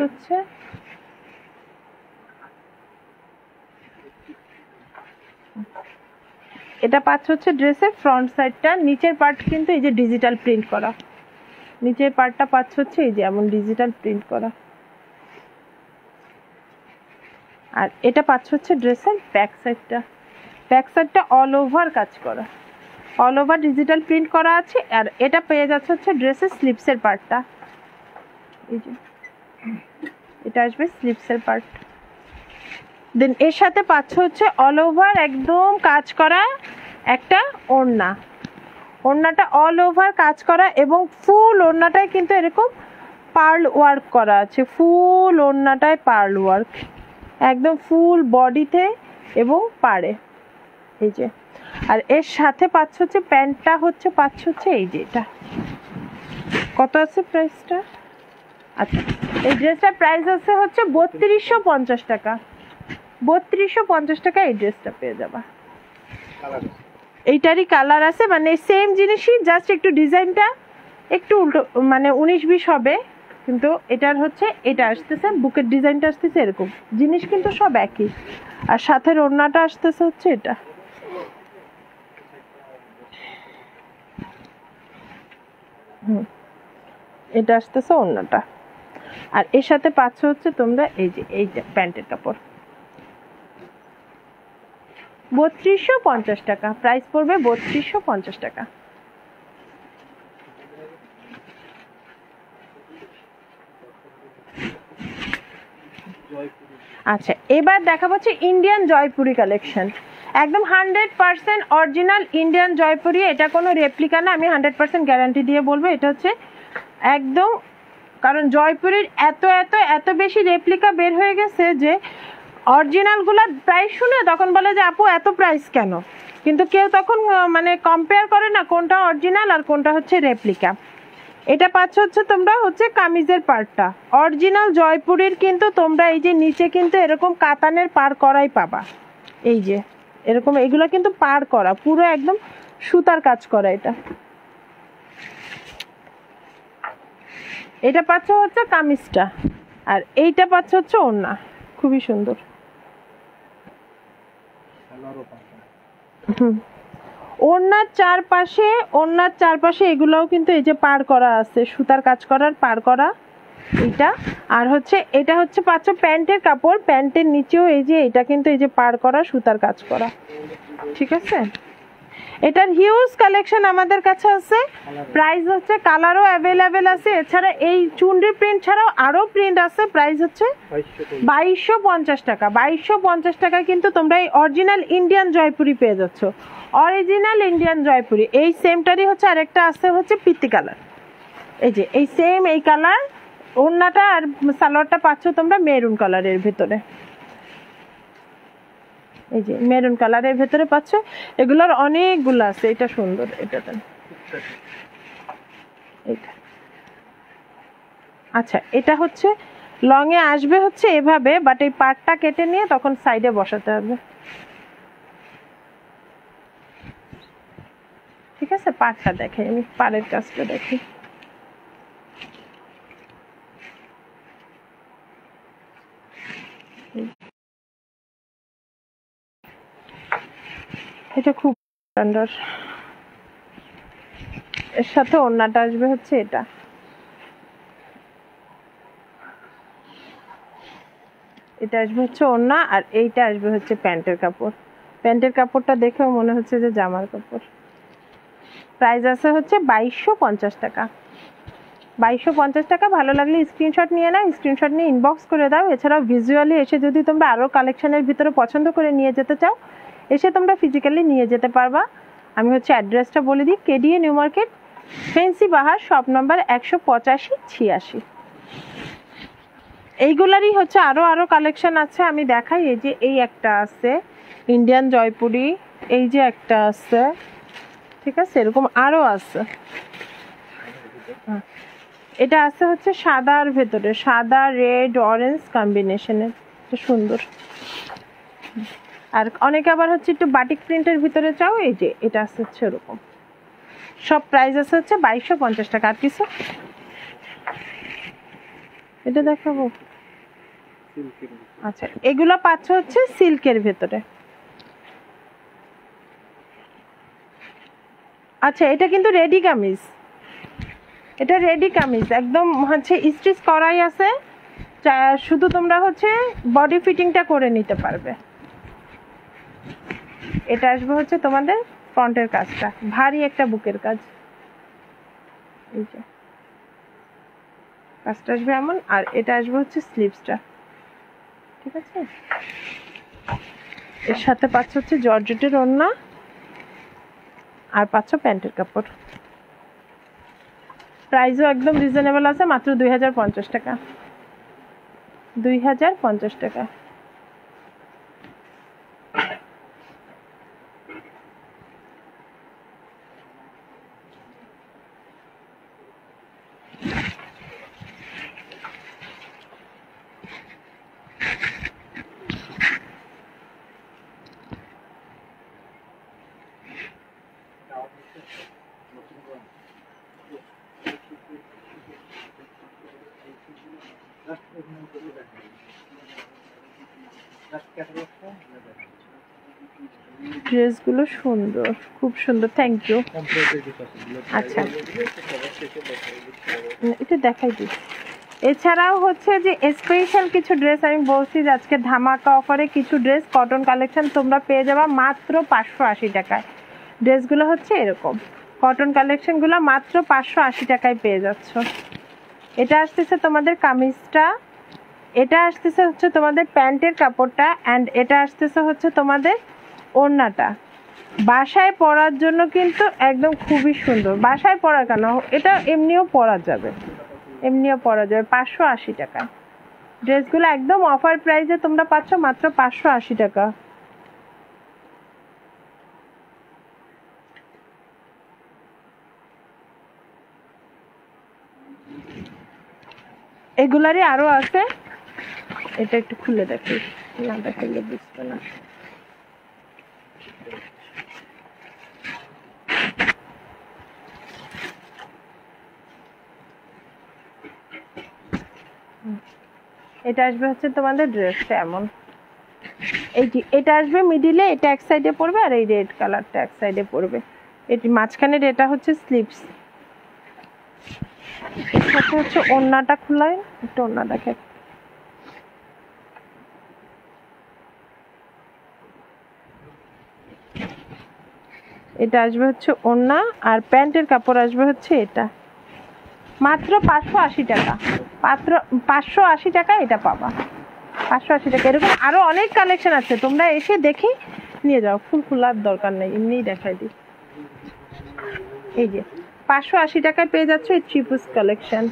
হচ্ছে ড্রেসের ফ্রন্ট সাইডটা, নিচের পার্ট কিন্তু এই যে ডিজিটাল প্রিন্ট করা, নিচের পার্টটা পাচ্ছ হচ্ছে এই যে এমন ডিজিটাল প্রিন্ট করা। আর এটা পাচ্ছ হচ্ছে ড্রেসের ব্যাক সাইডটা অল ওভার কাজ করা, অল ওভার ডিজিটাল প্রিন্ট করা আছে। আর এটা পেয়ে যাচ্ছে হচ্ছে ড্রেসের স্লিপসের পার্টটা, এই যে এটা আসবে স্লিপসের পার্ট। দেন এর সাথে পাচ্ছ হচ্ছে অল ওভার একদম কাজ করা একটা ওড়না, ওড়নাটা অল ওভার কাজ করা, এবং ফুল ওড়নাটায় কিন্তু এরকম পার্ল ওয়ার্ক করা আছে, ফুল ওড়নাটায় পার্ল ওয়ার্ক একদম ফুল বডিতে এবং পাড়ে, এই যে। আর এর সাথে পাচ্ছ হচ্ছে প্যান্টটা হচ্ছে পাচ্ছ হচ্ছে এই যে, এটা কত আছে প্রাইসটা? আচ্ছা, এই ড্রেসটার প্রাইস আছে হচ্ছে 3250 টাকা। 3250 টাকা এই ড্রেসটা পেয়ে যাবা। এইটারই কালার আছে, মানে সেম জিনিসই, জাস্ট একটু ডিজাইনটা একটু উল্টো, মানে 19-20 হবে, কিন্তু এটার হচ্ছে এটা আসতেছে বুকের ডিজাইনটা আসতেছে এরকম, জিনিস কিন্তু সব একই। আর সাথে ওড়নাটা আসতেছে হচ্ছে এটা, এটা আসতেছে ওড়নাটা। আর এর সাথে পাচ্ছ হচ্ছে তোমরা এই যে প্যান্টের কাপড়। 3250 টাকা প্রাইস পড়বে, 3250 টাকা। আচ্ছা, এবার দেখা হচ্ছে ইন্ডিয়ান জয়পুরি কালেকশন, একদম 100% অরিজিনাল ইন্ডিয়ান জয়পুরি। এটা কোনো রেপ্লিকা না, আমি 100% গ্যারান্টি দিয়ে বলবো এটা হচ্ছে একদম, কারণ জয়পুরের এত বেশি রেপ্লিকা বের হয়ে গেছে যে অরিজিনালগুলো প্রাইস শুনে তখন বলে যে আপু এত প্রাইস কেন, কিন্তু কেউ তখন মানে কম্পেয়ার করে না কোনটা অরিজিনাল আর কোনটা হচ্ছে রেপ্লিকা। এটা পাচ্ছ হচ্ছে তোমরা হচ্ছে কামিজের পার্টটা অরিজিনাল জয়পুরের, কিন্তু তোমরা এই যে নিচে কিন্তু এরকম কাতানের পার করাই পাবা, এই যে এরকম, এগুলো কিন্তু পার করা পুরো একদম সুতার কাজ করা। এটা পাচ্ছ হচ্ছে কামিজটা, আর এইটা পাচ্ছ হচ্ছে ওড়না, খুবই সুন্দর। ওড়নার চারপাশে এগুলোও কিন্তু এই যে পার করা আছে, সুতার কাজ করার পার করা এটা। আর হচ্ছে এটা হচ্ছে পাচ্ছ প্যান্টের কাপড়, প্যান্টের নিচেও এই যে এটা কিন্তু এই যে পার করা সুতার কাজ করা, ঠিক আছে। এটার হিউজ কালেকশন আমাদের কাছে আছে। প্রাইস হচ্ছে কালারও অ্যাভেলেবেল আছে, এছাড়া এই চুনরি প্রিন্ট ছাড়াও আরো প্রিন্ট আছে। প্রাইস হচ্ছে 2250 টাকা। 2250 টাকায় কিন্তু তোমরা এই অরিজিনাল ইন্ডিয়ান জয়পুরি পেয়ে যাচ্ছ, অরিজিনাল ইন্ডিয়ান জয়পুরি। এই সেমটারই হচ্ছে আরেকটা আছে হচ্ছে পিত্তি কালার, এই যে এই সেম এই কালার। ওড়নাটা আর সালোয়ারটা পাচ্ছ তোমরা মেরুন কালারের ভেতরে, এই যে মেরুন কালারের ভেতরে পাচ্ছ। এগুলোর অনেকগুলো আছে, এটা সুন্দর, এটা এটা। আচ্ছা, এটা হচ্ছে লং এ আসবে হচ্ছে এভাবে, বাট এই পার্টটা কেটে নিয়ে তখন সাইডে বসাতে হবে, ঠিক আছে। পার্টটা দেখে আমি পাড়ের কাজটা দেখি। এটা খুব সুন্দর। এর সাথে ওড়নাটা আসবে হচ্ছে এটা, এটা আসবে হচ্ছে ওড়না, আর এইটা আসবে হচ্ছে প্যান্টের কাপড়। প্যান্টের কাপড়টা দেখেও মনে হচ্ছে যে জামার কাপড়। প্রাইস আছে হচ্ছে 2250 টাকা। 2250 টাকা। ভালো লাগলে স্ক্রিনশট নিয়ে নাও, স্ক্রিনশট নিয়ে ইনবক্স করে দাও। এছাড়াও ভিজুয়ালি এসে যদি তোমরা আরো কালেকশনের ভিতরে পছন্দ করে নিয়ে যেতে চাও, এসে তোমরা ফিজিক্যালি নিয়ে যেতে পারবা। আমি হচ্ছে অ্যাড্রেসটা বলে দিই, কেডিএ নিউ মার্কেট, ফেন্সি বাহার, শপ নাম্বার 185-86। এইগুলারই হচ্ছে আরো কালেকশন আছে, আমি দেখাই। এই যে এই একটা আছে ইন্ডিয়ান জয়পুরি, এই যে একটা আছে, ঠিক আছে। এরকম আরো আছে। এটা আছে হচ্ছে সাদার ভেতরে, সাদা রেড অরেঞ্জ কম্বিনেশনের, সুন্দর। আর অনেকে আবার হচ্ছে একটু বাটিক প্রিন্টের ভিতরে চাও, এই যে এটা আছে হচ্ছে এরকম। সব প্রাইস আছে হচ্ছে 2250 টাকা। আর কিছু এটা দেখাবো। আচ্ছা, এগুলো পাচ্ছ হচ্ছে সিল্কের ভেতরে। আচ্ছা, এটা কিন্তু রেডি কামিজ, এটা রেডি কামিজ একদম হচ্ছে স্টিচ করাই আছে, শুধু তোমরা হচ্ছে বডি ফিটিংটা করে নিতে পারবে। এটা আসবে হচ্ছে তোমাদের ফ্রন্টের কাজটা, ভারী একটা বুকের কাজ, এই যে কাজটা আসবে এমন। আর এটা আসবে হচ্ছে স্লিভসটা, ঠিক আছে। এর সাথে পাচ্ছ হচ্ছে জর্জেটের ওড়না, আর পাচ্ছ প্যান্টের কাপড়। প্রাইসও একদম রিজনেবল আছে, মাত্র 2050 টাকা। 2050 টাকা। ড্রেসগুলো সুন্দর, খুব সুন্দর, থ্যাংক ইউ। আচ্ছা, এটা দেখাই দিই। এছাড়াও হচ্ছে যে স্পেশাল কিছু ড্রেস আমি বলছি যে আজকে ধামাকা অফারে কিছু ড্রেস কটন কালেকশন তোমরা পেয়ে যাবা মাত্র 580 টাকায়। ড্রেসগুলো হচ্ছে এরকম, কটন কালেকশনগুলো মাত্র 580 টাকায় পেয়ে যাচ্ছ। এটা আসতেছে তোমাদের কামিজটা, এটা আসতেছে হচ্ছে তোমাদের প্যান্টের কাপড়টা, অ্যান্ড এটা আসতেছে হচ্ছে তোমাদের ওড়নাটা। বাসায় পরার জন্য কিন্তু একদম খুবই সুন্দর। বাসায় পরা কেন, এটা এমনিও পরা যাবে, এমনিও পরা যাবে। 580 টাকা। ড্রেসগুলো একদম অফার প্রাইসে তোমরা পাচ্ছ মাত্র 580 টাকা। এগুলারই আরো আছে, এটা একটু খুলে দেখি, না দেখাইলে বুঝবে না। এটা আসবে হচ্ছে তোমাদের ড্রেসটা এমন, এই যে এটা আসবে মিডিলে, এটা এক সাইডে পড়বে আর এই রেড কালারটা এক সাইডে পড়বে, এটি মাঝখানের এটা হচ্ছে স্লিভস। এর সাথে হচ্ছে ওড়নাটা খোলায়, একটু ওড়না দেখে, এটা আসবে হচ্ছে ওড়না আর প্যান্টের কাপড় আসবে হচ্ছে এটা, মাত্র 580 টাকা, মাত্র 580 টাকা এটা পাবা, 580 টাকা। এরকম আরো অনেক কালেকশন আছে, তোমরা এসে দেখে নিয়ে যাও, ফুল খোলার দরকার নেই, এমনিই দেখাই দিই। এই যে 580 টাকায় পেয়ে যাচ্ছ এই থ্রি পিস কালেকশন।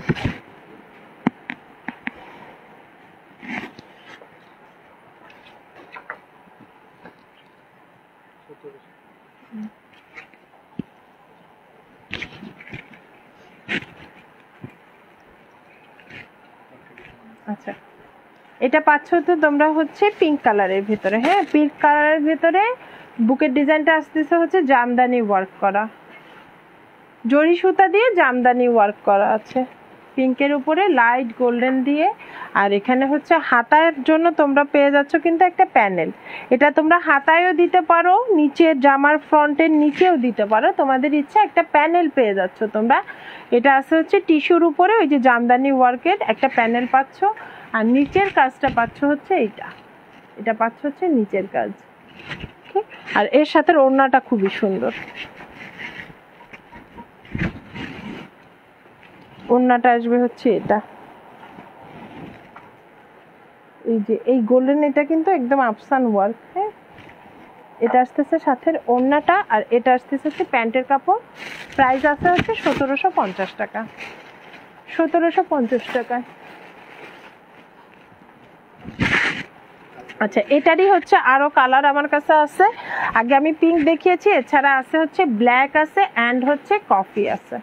আচ্ছা, এটা পাচ্ছ তো তোমরা হচ্ছে পিঙ্ক কালারের ভিতরে, হ্যাঁ পিঙ্ক কালারের ভিতরে বুকের ডিজাইনটা আসতেছে হচ্ছে জামদানি ওয়ার্ক করা, জরি সুতা দিয়ে জামদানি ওয়ার্ক করা আছে পিঙ্কের উপরে লাইট গোল্ডেন দিয়ে। আর এখানে হচ্ছে হাতার জন্য তোমরা পেয়ে যাচ্ছ কিন্তু একটা প্যানেল, এটা তোমরা হাতায়ও দিতে পারো, নিচের জামার ফ্রন্টের নিচেও দিতে পারো, তোমাদের ইচ্ছা একটা প্যানেল পেয়ে যাচ্ছ তোমরা। এটা আছে হচ্ছে টিস্যুর উপরে ওই যে জামদানি ওয়ার্কের একটা প্যানেল পাচ্ছ, আর নিচের কাজটা পাচ্ছ হচ্ছে এটা পাচ্ছ হচ্ছে নিচের কাজ। আর এর সাথে ওড়নাটা খুবই সুন্দর, ওড়নাটা আসবে হচ্ছে এটা, এই যে এই গোল্ডেন, এটা কিন্তু একদম আফসান ওয়ার্ক, হ্যাঁ এটা আসতেছে সাথে ওড়নাটা, আর এটা আসতেছে হচ্ছে প্যান্টের কাপড়। প্রাইস আছে হচ্ছে 1750 টাকা, 1750 টাকায়। আচ্ছা, এটারই হচ্ছে আরো কালার আমার কাছে আছে, আগে আমি পিঙ্ক দেখিয়েছি, এছাড়া আছে হচ্ছে ব্ল্যাক আছে অ্যান্ড হচ্ছে কফি আছে,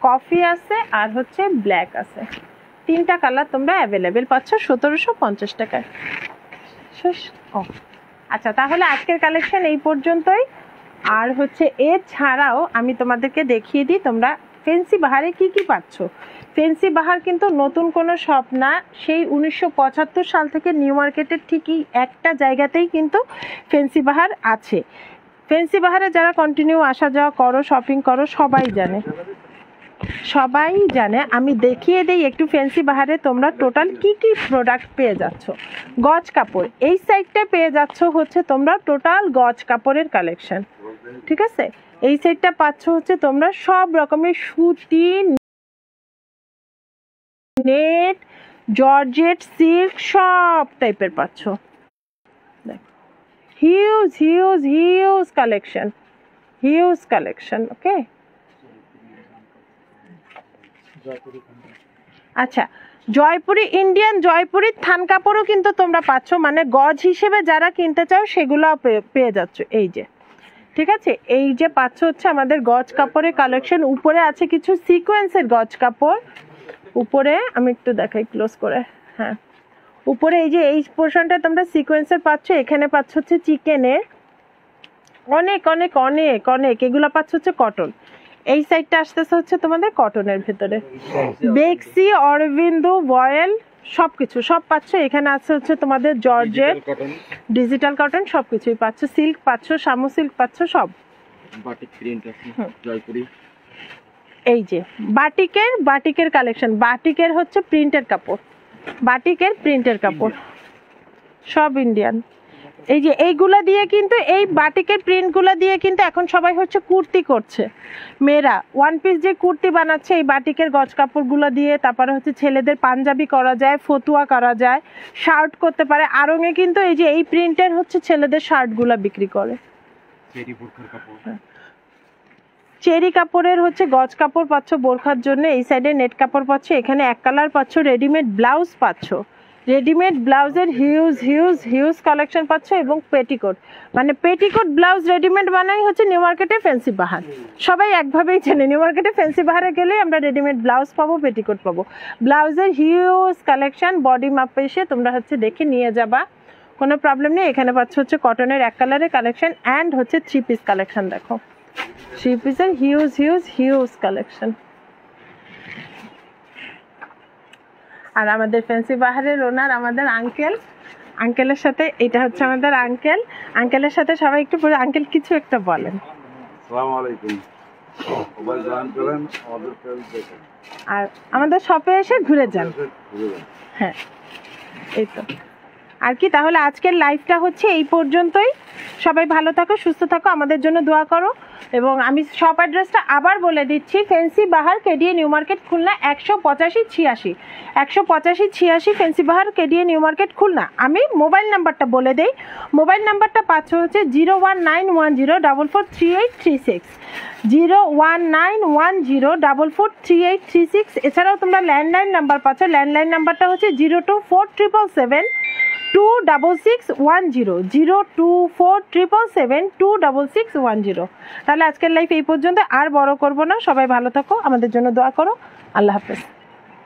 কফি আছে আর হচ্ছে ব্ল্যাক আছে, তিনটা কালার তোমরা অ্যাভেলেবেল পাচ্ছ 1750 টাকায়। আচ্ছা, তাহলে আজকের কালেকশন এই পর্যন্তই। আর হচ্ছে এছাড়াও আমি তোমাদেরকে দেখিয়ে দিই তোমরা ফেন্সি বাহারে কি কি পাচ্ছ। ফেন্সি বাহার কিন্তু নতুন কোনো শপ না, সেই 1975 সাল থেকে নিউ মার্কেটের ঠিকই একটা জায়গাতেই কিন্তু ফেন্সি বাহার আছে। ফেন্সি বাহারে যারা কন্টিনিউ আসা যাওয়া করো, শপিং করো, সবাই জানে, সবাই জানে। আমি দেখিয়ে দেই একটু ফেন্সি বাহারে তোমরা টোটাল কি কি প্রোডাক্ট পেয়ে যাচ্ছ। গজ কাপড় এই সাইডটা পেয়ে যাচ্ছ হচ্ছে তোমরা টোটাল গজ কাপড়ের কালেকশন, ঠিক আছে। এই সাইডটা পাচ্ছ হচ্ছে তোমরা সব রকমের সুতি, নেট, জর্জেট, সিল্ক সব টাইপের পাচ্ছ। Huge huge huge collection, huge collection. Okay, আচ্ছা, জয়পুরি ইন্ডিয়ান জয়পুরি থান কাপড়ও কিন্তু তোমরা পাচ্ছ, মানে গজ হিসেবে যারা কিনতে চাও সেগুলো পেয়ে যাচ্ছ। এই যে, ঠিক আছে, এই যে পাচ্ছ হচ্ছে আমাদের গজ কাপড়ের কালেকশন। উপরে আছে কিছু সিকোয়েন্সের গজ কাপড়, উপরে আমি একটু দেখাই ক্লোজ করে, হ্যাঁ উপরে এই যে এই পোর্শনটা তোমরা সিকোয়েন্সের পাচ্ছ, এখানে পাচ্ছ হচ্ছে চিকেনের, অনেক অনেক অনেক অনেক, এগুলো পাচ্ছ হচ্ছে কটন। এই সাইডটা আসতেছে হচ্ছে তোমাদের কটনের ভেতরে, বেক্সি, অরবিন্দু, ভয়েল সবকিছু সব পাচ্ছ। এখানে আছে হচ্ছে তোমাদের জর্জেট, ডিজিটাল কটন সবকিছুই পাচ্ছ, সিল্ক পাচ্ছ, শামু সিল্ক পাচ্ছ, সব বাটিক প্রিন্ট আছে জয়পুরি। এই যে বাটিকের কালেকশন, বাটিকের হচ্ছে প্রিন্টের কাপড়, বাটিকের প্রিন্টের কাপড় সব ইন্ডিয়ান। এই যে এইগুলা দিয়ে কিন্তু, এই বাটিকের প্রিন্টগুলো দিয়ে কিন্তু এখন সবাই হচ্ছে কুর্তি করছে, মেয়েরা ওয়ান পিস যে কুর্তি বানাচ্ছে এই বাটিকের গজ কাপড়গুলো দিয়ে। তারপরে হচ্ছে ছেলেদের পাঞ্জাবি করা যায়, ফতুয়া করা যায়, শার্ট করতে পারে। আরঙে কিন্তু এই যে এই প্রিন্টের হচ্ছে ছেলেদের শার্টগুলো বিক্রি করে। চেরি কাপড়ের হচ্ছে গজ কাপড় পাচ্ছ বোরখার জন্য, এই সাইডে নেট কাপড় পাচ্ছ, এখানে এক কালার পাচ্ছ, রেডিমেড ব্লাউজ পাচ্ছ, রেডিমেড ব্লাউজের হিউজ হিউজ হিউজ কালেকশন পাচ্ছ, এবং পেটিকোট, মানে পেটিকোট ব্লাউজ রেডিমেড বানাই হচ্ছে নিউ মার্কেটে ফেন্সি বাহার। সবাই একভাবেই চেনে, নিউ মার্কেটে ফেন্সি বাহারে গেলে আমরা রেডিমেড ব্লাউজ পাবো, পেটিকোট পাবো। ব্লাউজের হিউজ কালেকশন, বডি মাপে এসে তোমরা হচ্ছে দেখে নিয়ে যাবা, কোনো প্রবলেম নেই। এখানে পাচ্ছ হচ্ছে কটনের এক কালারের কালেকশন অ্যান্ড হচ্ছে থ্রি পিস কালেকশন। দেখো থ্রি পিসের হিউজ হিউজ হিউজ কালেকশন। আর আমাদের ফ্যান্সি বাহারের ওনার আমাদের আঙ্কেলের সাথে, এটা হচ্ছে আমাদের আঙ্কেলের সাথে সবাই একটু পরে আঙ্কেল কিছু একটা বলেন। আসসালামু আলাইকুম, সবাই জয়েন করেন, আমাদের পেজ দেখেন আর আমাদের শপে এসে ঘুরে যান। হ্যাঁ এই তো আর কি, তাহলে আজকের লাইভটা হচ্ছে এই পর্যন্তই। সবাই ভালো থাকো, সুস্থ থাকো, আমাদের জন্য দোয়া করো। এবং আমি শপ অ্যাড্রেসটা আবার বলে দিচ্ছি, Fancy Bahar KDA New Market Khulna 18586 Fancy Bahar KDA New Market Khulna. আমি মোবাইল নাম্বারটা বলে দেই, মোবাইল নাম্বারটা পাচ্ছ হচ্ছে 01910443836, 01910443836। এছাড়াও তোমরা ল্যান্ডলাইন নাম্বার পাচ্ছ, ল্যান্ডলাইন নাম্বারটা হচ্ছে 02477726610, 02477726610। তাহলে আজকের লাইফ এই পর্যন্ত, আর বড় করব না। সবাই ভালো থাকো, আমাদের জন্য দোয়া করো। আল্লাহ হাফেজ।